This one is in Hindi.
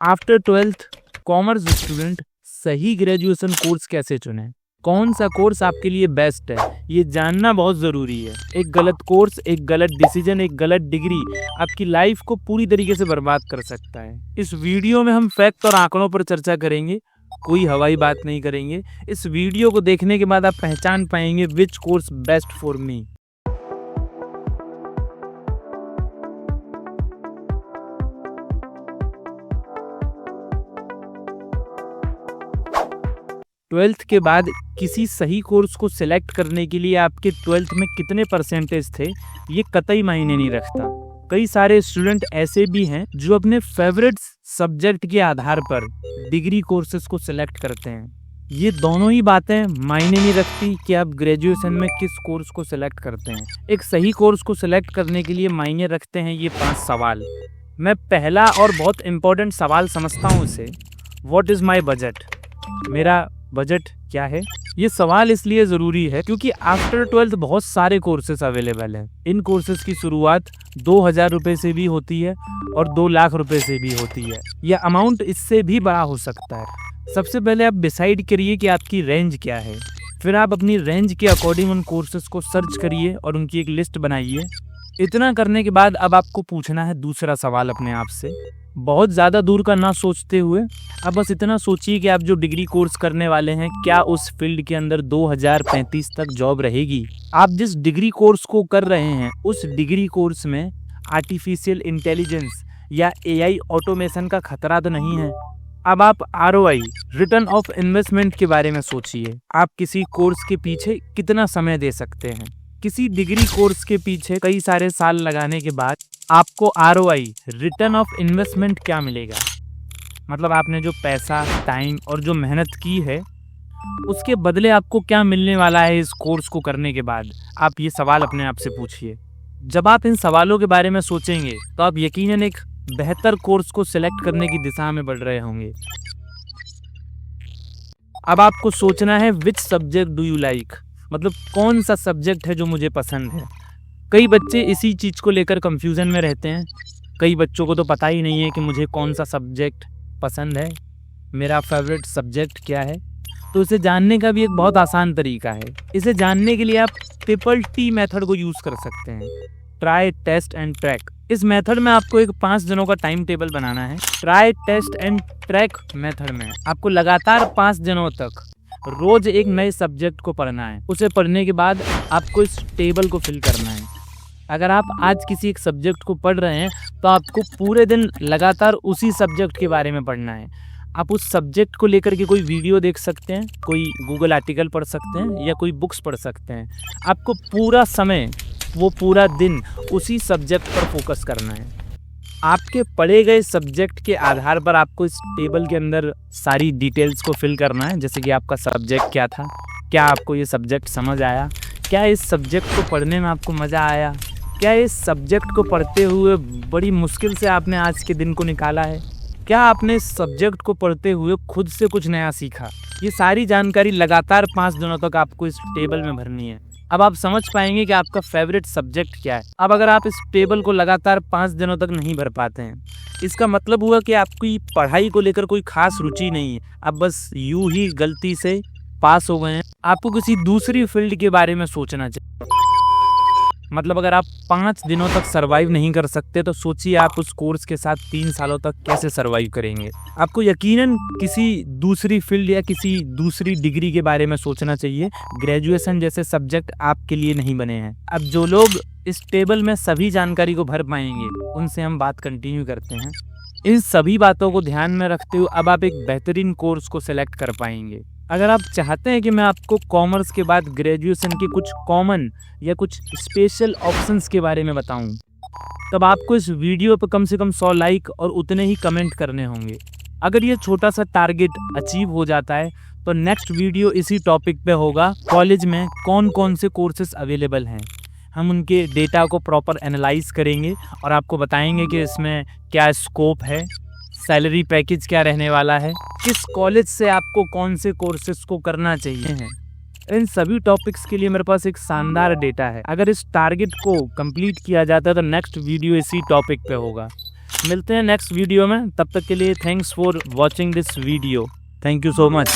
आफ्टर 12th कॉमर्स स्टूडेंट सही ग्रेजुएशन कोर्स कैसे चुनें? कौन सा कोर्स आपके लिए बेस्ट है, ये जानना बहुत ज़रूरी है। एक गलत कोर्स, एक गलत डिसीजन, एक गलत डिग्री आपकी लाइफ को पूरी तरीके से बर्बाद कर सकता है। इस वीडियो में हम फैक्ट और आंकड़ों पर चर्चा करेंगे, कोई हवाई बात नहीं करेंगे। इस वीडियो को देखने के बाद आप पहचान पाएंगे which course best for me. Twelfth के बाद किसी सही कोर्स को सिलेक्ट करने के लिए आपके 12th में कितने परसेंटेज थे, ये कतई मायने नहीं रखता। कई सारे स्टूडेंट ऐसे भी हैं जो अपने फेवरेट सब्जेक्ट के आधार पर डिग्री कोर्सेज को सिलेक्ट करते हैं। ये दोनों ही बातें मायने नहीं रखती कि आप ग्रेजुएशन में किस कोर्स को सिलेक्ट करते हैं। एक सही कोर्स को सिलेक्ट करने के लिए मायने रखते हैं ये 5 सवाल। मैं पहला और बहुत इंपॉर्टेंट सवाल समझता हूँ इसे, व्हाट इज़ माई बजट? मेरा बजट क्या है? ये सवाल इसलिए ज़रूरी है क्योंकि आफ्टर 12th बहुत सारे कोर्सेज अवेलेबल हैं। इन कोर्सेज की शुरुआत 2000 रुपये से भी होती है और 2 लाख रुपए से भी होती है। यह अमाउंट इससे भी बड़ा हो सकता है। सबसे पहले आप डिसाइड करिए कि आपकी रेंज क्या है। फिर आप अपनी रेंज के अकॉर्डिंग उन कोर्सेज को सर्च करिए और उनकी एक लिस्ट बनाइए। इतना करने के बाद अब आपको पूछना है दूसरा सवाल अपने आप से। बहुत ज़्यादा दूर का ना सोचते हुए अब बस इतना सोचिए कि आप जो डिग्री कोर्स करने वाले हैं, क्या उस फील्ड के अंदर 2035 तक जॉब रहेगी? आप जिस डिग्री कोर्स को कर रहे हैं उस डिग्री कोर्स में आर्टिफिशियल इंटेलिजेंस या AI ऑटोमेशन का खतरा तो नहीं है? अब आप ROI, रिटर्न ऑफ इन्वेस्टमेंट के बारे में सोचिए। आप किसी कोर्स के पीछे कितना समय दे सकते हैं? किसी डिग्री कोर्स के पीछे कई सारे साल लगाने के बाद आपको ROI, रिटर्न ऑफ इन्वेस्टमेंट क्या मिलेगा? मतलब आपने जो पैसा, टाइम और जो मेहनत की है उसके बदले आपको क्या मिलने वाला है इस कोर्स को करने के बाद? आप ये सवाल अपने आप से पूछिए। जब आप इन सवालों के बारे में सोचेंगे तो आप यकीनन एक बेहतर कोर्स को सिलेक्ट करने की दिशा में बढ़ रहे होंगे। अब आपको सोचना है which subject do you like, मतलब कौन सा सब्जेक्ट है जो मुझे पसंद है। कई बच्चे इसी चीज़ को लेकर कंफ्यूजन में रहते हैं। कई बच्चों को तो पता ही नहीं है कि मुझे कौन सा सब्जेक्ट पसंद है, मेरा फेवरेट सब्जेक्ट क्या है। तो इसे जानने का भी एक बहुत आसान तरीका है। इसे जानने के लिए आप ट्रिपल T मेथड को यूज़ कर सकते हैं, ट्राई, टेस्ट एंड ट्रैक। इस मेथड में आपको एक 5 दिनों का टाइम टेबल बनाना है। Try, test and track method में आपको लगातार 5 दिनों तक रोज एक नए सब्जेक्ट को पढ़ना है। उसे पढ़ने के बाद आपको इस टेबल को फिल करना है। अगर आप आज किसी एक सब्जेक्ट को पढ़ रहे हैं तो आपको पूरे दिन लगातार उसी सब्जेक्ट के बारे में पढ़ना है। आप उस सब्जेक्ट को लेकर के कोई वीडियो देख सकते हैं, कोई गूगल आर्टिकल पढ़ सकते हैं या कोई बुक्स पढ़ सकते हैं। आपको पूरा समय, वो पूरा दिन उसी सब्जेक्ट पर फोकस करना है। आपके पढ़े गए सब्जेक्ट के आधार पर आपको इस टेबल के अंदर सारी डिटेल्स को फिल करना है, जैसे कि आपका सब्जेक्ट क्या था, क्या आपको ये सब्जेक्ट समझ आया, क्या इस सब्जेक्ट को पढ़ने में आपको मज़ा आया, क्या इस सब्जेक्ट को पढ़ते हुए बड़ी मुश्किल से आपने आज के दिन को निकाला है, क्या आपने इस सब्जेक्ट को पढ़ते हुए खुद से कुछ नया सीखा। ये सारी जानकारी लगातार 5 दिनों तक आपको इस टेबल में भरनी है। अब आप समझ पाएंगे कि आपका फेवरेट सब्जेक्ट क्या है। अब अगर आप इस टेबल को लगातार 5 दिनों तक नहीं भर पाते हैं, इसका मतलब हुआ कि आपकी पढ़ाई को लेकर कोई खास रुचि नहीं है। आप बस यूं ही गलती से पास हो गए हैं। आपको किसी दूसरी फील्ड के बारे में सोचना चाहिए। मतलब अगर आप 5 दिनों तक सरवाइव नहीं कर सकते तो सोचिए आप उस कोर्स के साथ 3 सालों तक कैसे सरवाइव करेंगे। आपको यकीनन किसी दूसरी फील्ड या किसी दूसरी डिग्री के बारे में सोचना चाहिए। ग्रेजुएशन जैसे सब्जेक्ट आपके लिए नहीं बने हैं। अब जो लोग इस टेबल में सभी जानकारी को भर पाएंगे उनसे हम बात कंटिन्यू करते हैं। इन सभी बातों को ध्यान में रखते हुए अब आप एक बेहतरीन कोर्स को सिलेक्ट कर पाएंगे। अगर आप चाहते हैं कि मैं आपको कॉमर्स के बाद ग्रेजुएशन के कुछ कॉमन या कुछ स्पेशल ऑप्शंस के बारे में बताऊं, तब आपको इस वीडियो पर कम से कम 100 लाइक और उतने ही कमेंट करने होंगे। अगर ये छोटा सा टारगेट अचीव हो जाता है तो नेक्स्ट वीडियो इसी टॉपिक पे होगा, कॉलेज में कौन कौन से कोर्सेज अवेलेबल हैं। हम उनके डेटा को प्रॉपर एनालाइज करेंगे और आपको बताएंगे कि इसमें क्या स्कोप है, सैलरी पैकेज क्या रहने वाला है, किस कॉलेज से आपको कौन से कोर्सेज को करना चाहिए। इन सभी टॉपिक्स के लिए मेरे पास एक शानदार डेटा है। अगर इस टारगेट को कंप्लीट किया जाता है तो नेक्स्ट वीडियो इसी टॉपिक पे होगा। मिलते हैं नेक्स्ट वीडियो में, तब तक के लिए thanks for watching this video. Thank you so much.